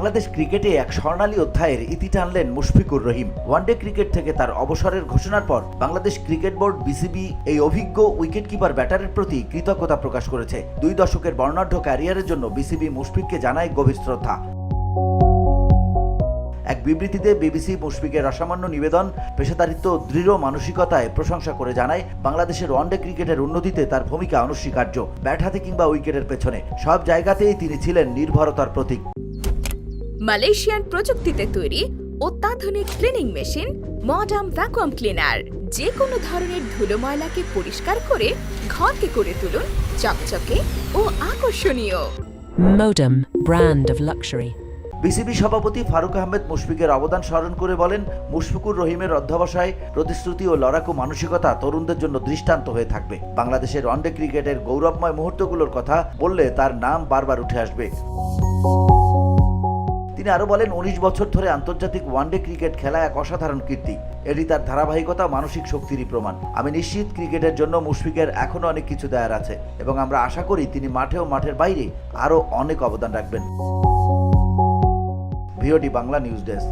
বাংলাদেশ ক্রিকেটে এক স্বর্ণালী অধ্যায়ের ইতি টানলেন মুশফিকুর রহিম। ওয়ানডে ক্রিকেট থেকে তার অবসরের ঘোষণার পর বাংলাদেশ ক্রিকেট বোর্ড বিসিবি এই অভিজ্ঞ উইকেটকিপার ব্যাটারের প্রতি কৃতজ্ঞতা প্রকাশ করেছে। 2 দশকের বর্ণাঢ্য ক্যারিয়ারের জন্য বিসিবি মুশফিককে জানায় গভীর শ্রদ্ধা। এক বিবৃতিতে বিবিসি মুশফিকের অসামান্য নিবেদন, পেশাদারিত্ব ও দৃঢ় মানসিকতায় প্রশংসা করে জানায়, বাংলাদেশের ওয়ানডে ক্রিকেটের উন্নতিতে তার ভূমিকা অনস্বীকার্য। ব্যাট হাতে কিংবা উইকেটের পেছনে সব জায়গাতেই তিনি ছিলেন নির্ভরতার প্রতীক। মালয়েশিয়ান প্রযুক্তিতে তৈরি অত্যাধুনিক cleaning machine modern vacuum cleaner যে কোনো ধরনের ধুলো ময়লাকে পরিষ্কার করে ঘরকে করে তুলুন চকচকে ও আকর্ষণীয়। Modem, brand of luxury. BCB সভাপতি ফারুক আহমেদ মুশফিকের অবদান স্মরণ করে বলেন, মুশফিকুর রহিমের অধ্যবসায়, প্রতিশ্রুতি ও লড়াকু মানসিকতা তরুণদের জন্য দৃষ্টান্ত হয়ে থাকবে। বাংলাদেশের ওয়ানডে ক্রিকেটের গৌরবময় মুহূর্তগুলোর কথা বললে তার নাম বারবার উঠে আসবে। তিনি আরো বলেন, 19 বছর ধরে আন্তর্জাতিক ওয়ানডে ক্রিকেট খেলা এক অসাধারণ কীর্তি। এটি তার ধারাবাহিকতা, মানসিক শক্তিরই প্রমাণ। আমি নিশ্চিত ক্রিকেটের জন্য মুশফিকের এখনো অনেক কিছু দেওয়ার আছে এবং আমরা আশা করি তিনি মাঠে ও মাঠের বাইরে আরো অনেক অবদান রাখবেন। VOD Bangla news desk.